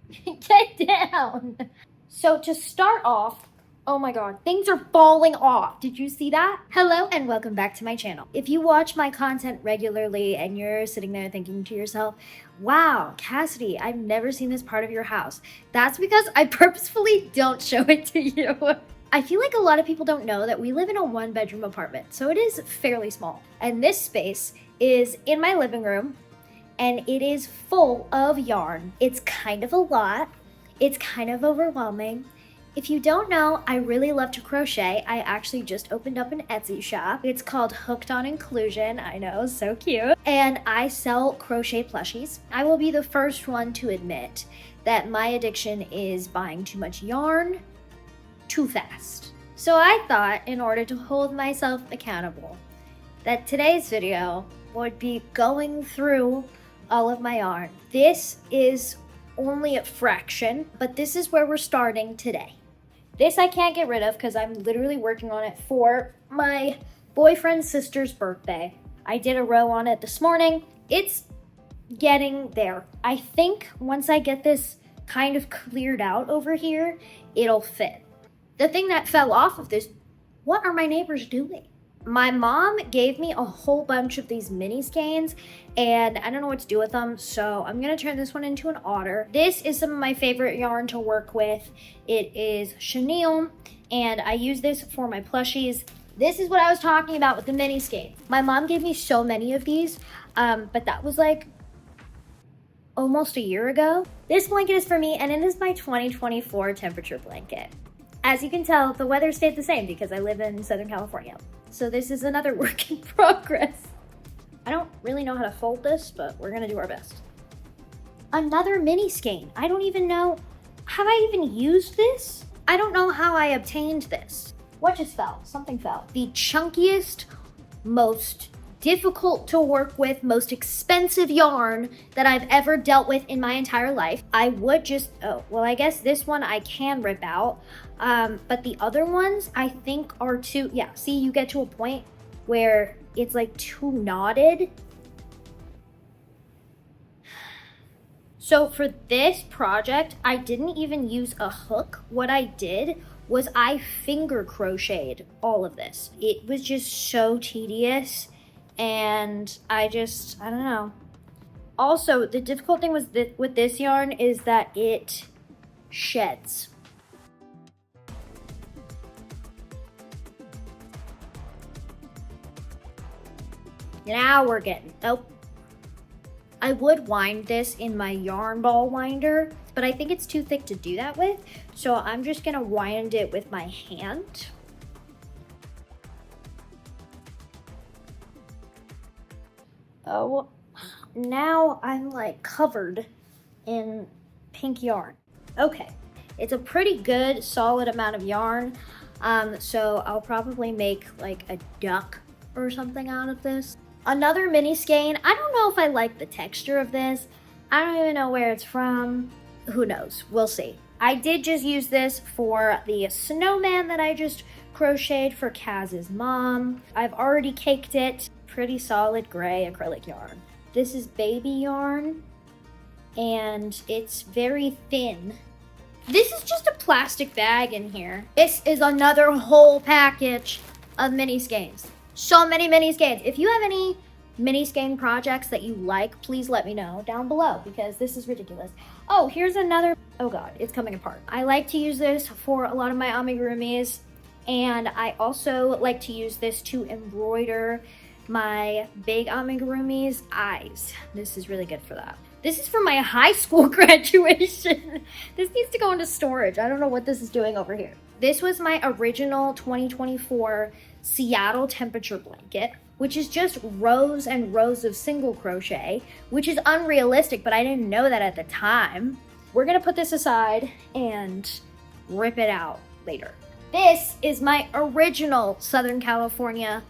Get down. So to start off, oh my god, things are falling off. Did you see that? Hello and welcome back to my channel. If you watch my content regularly and you're sitting there thinking to yourself, wow, Cassidy, I've never seen this part of your house. That's because I purposefully don't show it to you. I feel like a lot of people don't know that we live in a one-bedroom apartment, so it is fairly small. And this space is in my living room, and it is full of yarn. It's kind of a lot. It's kind of overwhelming. If you don't know, I really love to crochet. I actually just opened up an Etsy shop. It's called Hooked on Inclusion. I know, so cute. And I sell crochet plushies. I will be the first one to admit that my addiction is buying too much yarn too fast. So I thought, in order to hold myself accountable, that today's video would be going through all of my yarn. This is only a fraction, but this is where we're starting today. This I can't get rid of because I'm literally working on it for my boyfriend's sister's birthday. I did a row on it this morning. It's getting there. I think once I get this kind of cleared out over here, it'll fit. The thing that fell off of this, what are my neighbors doing? My mom gave me a whole bunch of these mini skeins and I don't know what to do with them, so I'm gonna turn this one into an otter. This is some of my favorite yarn to work with. It is chenille and I use this for my plushies. This is what I was talking about with the mini skeins. My mom gave me so many of these, but that was like almost a year ago. This blanket is for me and it is my 2024 temperature blanket. As you can tell, the weather stayed the same because I live in Southern California. So this is another work in progress. I don't really know how to fold this, but we're gonna do our best. Another mini skein. I don't even know, have I even used this? I don't know how I obtained this. What just fell? Something fell. The chunkiest, most difficult to work with, most expensive yarn that I've ever dealt with in my entire life. I would just, I guess this one I can rip out. But the other ones I think are too, see, you get to a point where it's like too knotted. So for this project, I didn't even use a hook. What I did was I finger crocheted all of this. It was just so tedious and I don't know. Also, the difficult thing with this yarn is that it sheds. Now we're getting, I would wind this in my yarn ball winder, but I think it's too thick to do that with. So I'm just gonna wind it with my hand. Oh, now I'm like covered in pink yarn. Okay, it's a pretty good solid amount of yarn. So I'll probably make like a duck or something out of this. Another mini skein. I don't know if I like the texture of this. I don't even know where it's from. Who knows? We'll see. I did just use this for the snowman that I just crocheted for Kaz's mom. I've already caked it. Pretty solid gray acrylic yarn. This is baby yarn and it's very thin. This is just a plastic bag in here. This is another whole package of mini skeins. So many mini skeins. If you have any mini skein projects that you like, please let me know down below because this is ridiculous. Oh, here's another, oh god, it's coming apart. I like to use this for a lot of my amigurumis and I also like to use this to embroider my big amigurumi's eyes. This is really good for that. This is for my high school graduation. This needs to go into storage. I don't know what this is doing over here. This was my original 2024 Seattle temperature blanket, which is just rows and rows of single crochet, which is unrealistic, but I didn't know that at the time. We're gonna put this aside and rip it out later. This is my original Southern California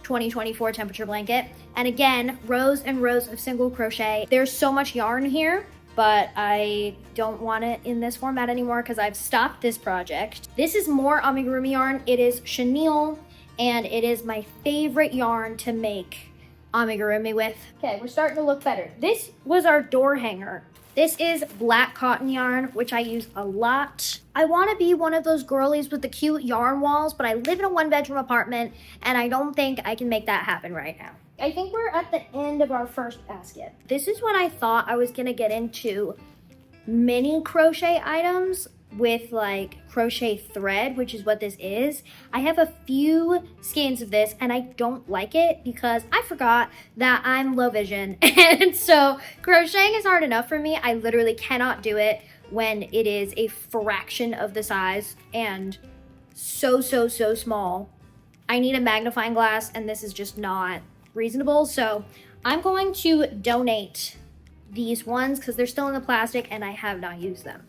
2024 temperature blanket. And again, rows and rows of single crochet. There's so much yarn here, but I don't want it in this format anymore because I've stopped this project. This is more amigurumi yarn. It is chenille and it is my favorite yarn to make amigurumi with. Okay, we're starting to look better. This was our door hanger This is black cotton yarn, which I use a lot. I want to be one of those girlies with the cute yarn walls, but I live in a one-bedroom apartment, and I don't think I can make that happen right now. I think we're at the end of our first basket. This is when I thought I was going to get into mini crochet items with like crochet thread, which is what this is. I have a few skeins of this and I don't like it because I forgot that I'm low vision. And so crocheting is hard enough for me. I literally cannot do it when it is a fraction of the size and so small. I need a magnifying glass and this is just not reasonable. So I'm going to donate these ones because they're still in the plastic and I have not used them.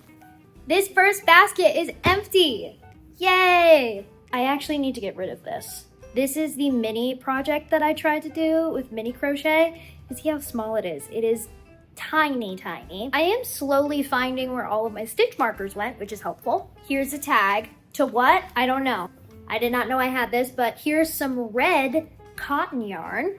This first basket is empty. Yay! I actually need to get rid of this. This is the mini project that I tried to do with mini crochet. You see how small it is. It is tiny. I am slowly finding where all of my stitch markers went, which is helpful. Here's a tag. To what? I don't know. I did not know I had this, but here's some red cotton yarn.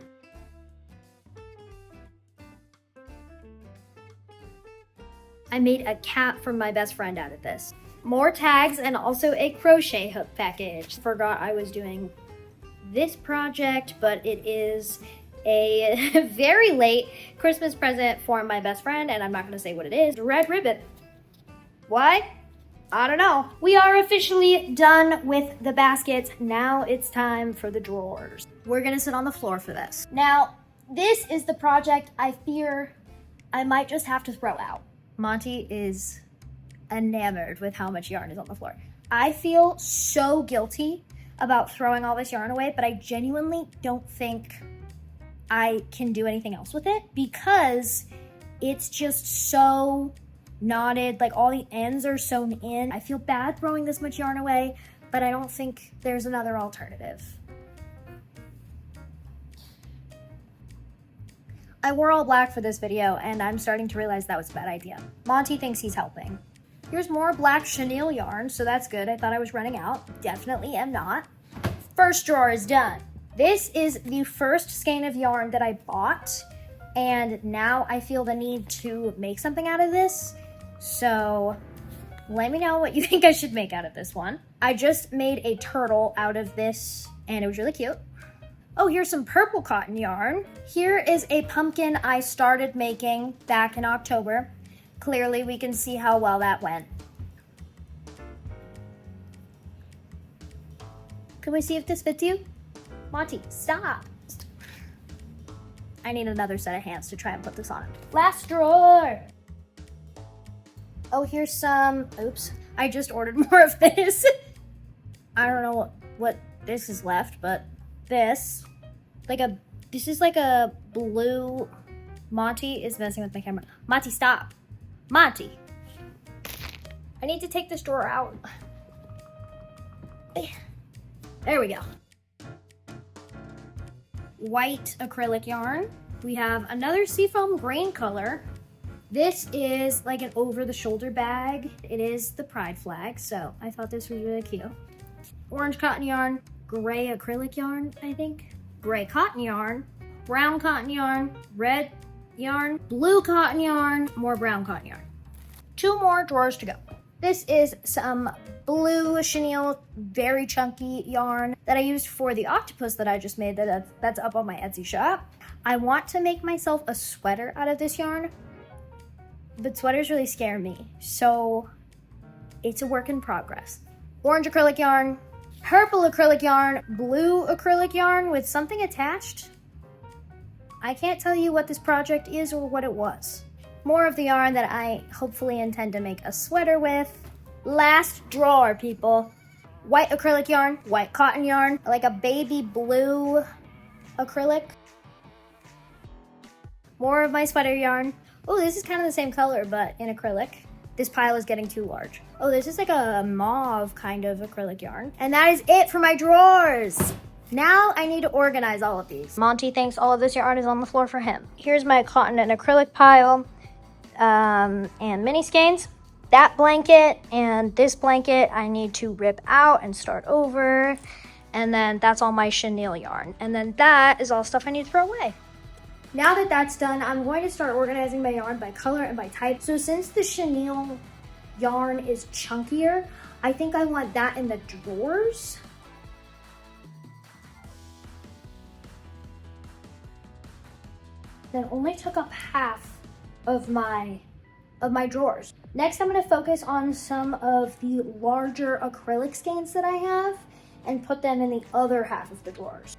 I made a cap for my best friend out of this. More tags and also a crochet hook package. Forgot I was doing this project, but it is a very late Christmas present for my best friend, and I'm not gonna say what it is. Red ribbon. Why? I don't know. We are officially done with the baskets. Now it's time for the drawers. We're gonna sit on the floor for this. Now, this is the project I fear I might just have to throw out. Monty is enamored with how much yarn is on the floor. I feel so guilty about throwing all this yarn away, but I genuinely don't think I can do anything else with it because it's just so knotted, like all the ends are sewn in. I feel bad throwing this much yarn away, but I don't think there's another alternative. I wore all black for this video, and I'm starting to realize that was a bad idea. Monty thinks he's helping. Here's more black chenille yarn, so that's good. I thought I was running out. Definitely am not. First drawer is done. This is the first skein of yarn that I bought, and now I feel the need to make something out of this. So let me know what you think I should make out of this one. I just made a turtle out of this, and it was really cute. Oh, here's some purple cotton yarn. Here is a pumpkin I started making back in October. Clearly, we can see how well that went. Can we see if this fits you? Monty, stop. I need another set of hands to try and put this on. Last drawer. Oh, here's some, oops. I just ordered more of this. I don't know what this is left, but this is like a blue. Monty is messing with my camera. Monty, stop. Monty. I need to take this drawer out. There we go. White acrylic yarn. We have another seafoam green color. This is like an over-the-shoulder bag. It is the pride flag, so I thought this was really cute. Orange cotton yarn, gray acrylic yarn, I think. Gray cotton yarn, brown cotton yarn, red yarn, blue cotton yarn, more brown cotton yarn. 2 more drawers to go. This is some blue chenille, very chunky yarn that I used for the octopus that I just made that's up on my Etsy shop. I want to make myself a sweater out of this yarn, but sweaters really scare me, so it's a work in progress. Orange acrylic yarn, purple acrylic yarn, blue acrylic yarn with something attached. I can't tell you what this project is or what it was. More of the yarn that I hopefully intend to make a sweater with. Last drawer, people. White acrylic yarn, white cotton yarn, like a baby blue acrylic. More of my sweater yarn. Oh, this is kind of the same color, but in acrylic. This pile is getting too large. Oh, this is like a mauve kind of acrylic yarn. And that is it for my drawers. Now I need to organize all of these. Monty thinks all of this yarn is on the floor for him. Here's my cotton and acrylic pile, and mini skeins. That blanket and this blanket I need to rip out and start over. And then that's all my chenille yarn. And then that is all stuff I need to throw away. Now that that's done, I'm going to start organizing my yarn by color and by type. So since the chenille yarn is chunkier, I think I want that in the drawers. Then only took up half of my drawers. Next, I'm going to focus on some of the larger acrylic skeins that I have and put them in the other half of the drawers.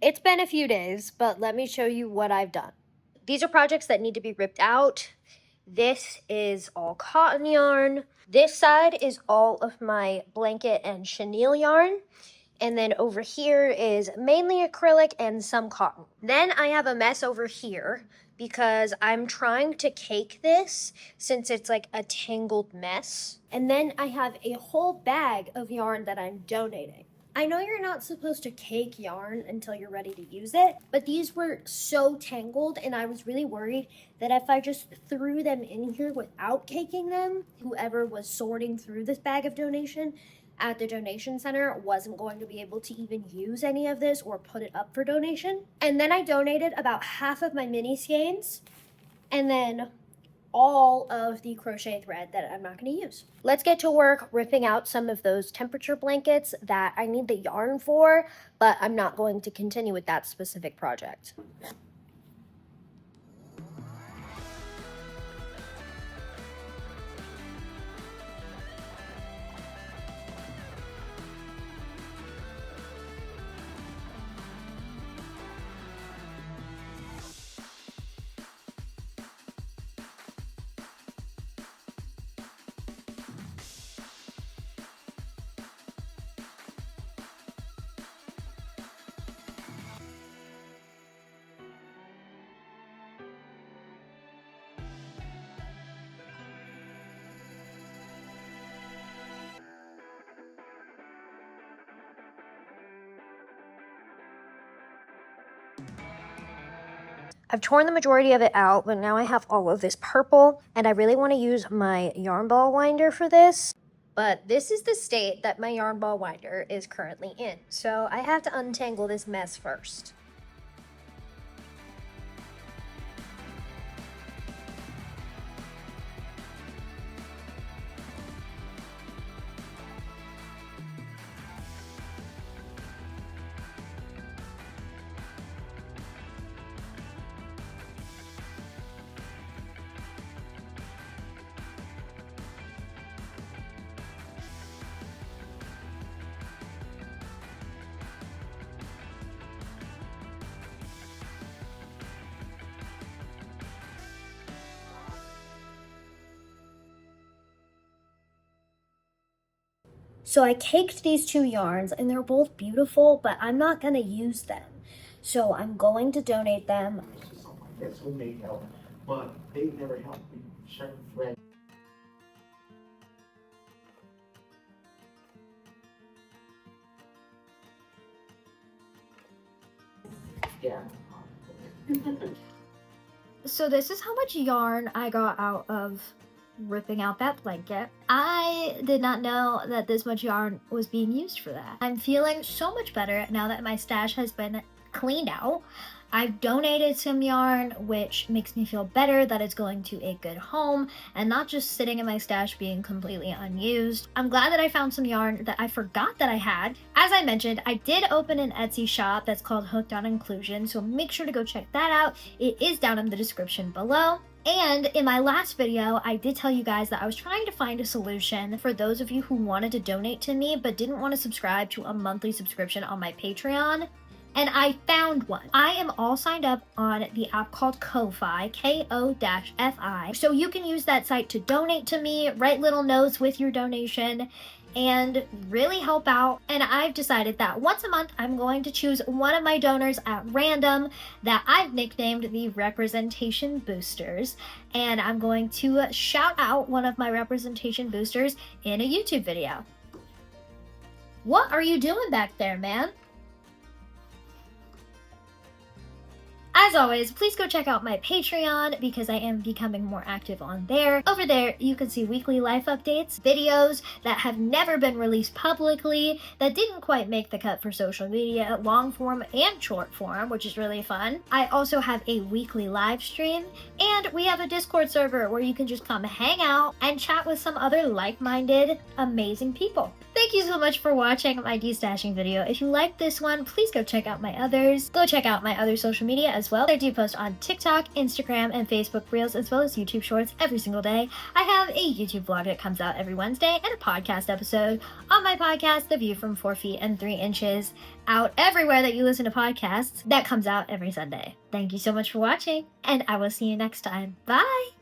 It's been a few days, but let me show you what I've done. These are projects that need to be ripped out. This is all cotton yarn. This side is all of my blanket and chenille yarn. And then over here is mainly acrylic and some cotton. Then I have a mess over here because I'm trying to cake this since it's like a tangled mess. And then I have a whole bag of yarn that I'm donating. I know you're not supposed to cake yarn until you're ready to use it, but these were so tangled and I was really worried that if I just threw them in here without caking them, whoever was sorting through this bag of donation at the donation center wasn't going to be able to even use any of this or put it up for donation. And then I donated about half of my mini skeins and then all of the crochet thread that I'm not going to use. Let's get to work ripping out some of those temperature blankets that I need the yarn for, but I'm not going to continue with that specific project. I've torn the majority of it out, but now I have all of this purple, and I really want to use my yarn ball winder for this. But this is the state that my yarn ball winder is currently in, so I have to untangle this mess first. So I caked these two yarns and they're both beautiful, but I'm not going to use them. So I'm going to donate them. That's who may help, but they never helped me. Certain friends. Yeah. So this is how much yarn I got out of ripping out that blanket. I did not know that this much yarn was being used for that. I'm feeling so much better now that my stash has been cleaned out. I've donated some yarn, which makes me feel better that it's going to a good home and not just sitting in my stash being completely unused. I'm glad that I found some yarn that I forgot that I had. As I mentioned, I did open an Etsy shop that's called Hooked on Inclusion, so make sure to go check that out. It is down in the description below. And in my last video, I did tell you guys that I was trying to find a solution for those of you who wanted to donate to me but didn't want to subscribe to a monthly subscription on my Patreon. And I found one. I am all signed up on the app called Ko-Fi, Ko-Fi. So you can use that site to donate to me, write little notes with your donation, and really help out. And I've decided that once a month I'm going to choose one of my donors at random that I've nicknamed the Representation Boosters, and I'm going to shout out one of my representation boosters in a YouTube video. What are you doing back there, man? As always, please go check out my Patreon because I am becoming more active on there. Over there, you can see weekly life updates, videos that have never been released publicly, that didn't quite make the cut for social media, long form and short form, which is really fun. I also have a weekly live stream, and we have a Discord server where you can just come hang out and chat with some other like-minded, amazing people. Thank you so much for watching my destashing video. If you liked this one, please go check out my others. Go check out my other social media as well. I do post on TikTok, Instagram, and Facebook Reels, as well as YouTube Shorts every single day. I have a YouTube vlog that comes out every Wednesday and a podcast episode on my podcast, The View from 4 Feet and 3 Inches, out everywhere that you listen to podcasts. That comes out every Sunday. Thank you so much for watching, and I will see you next time. Bye!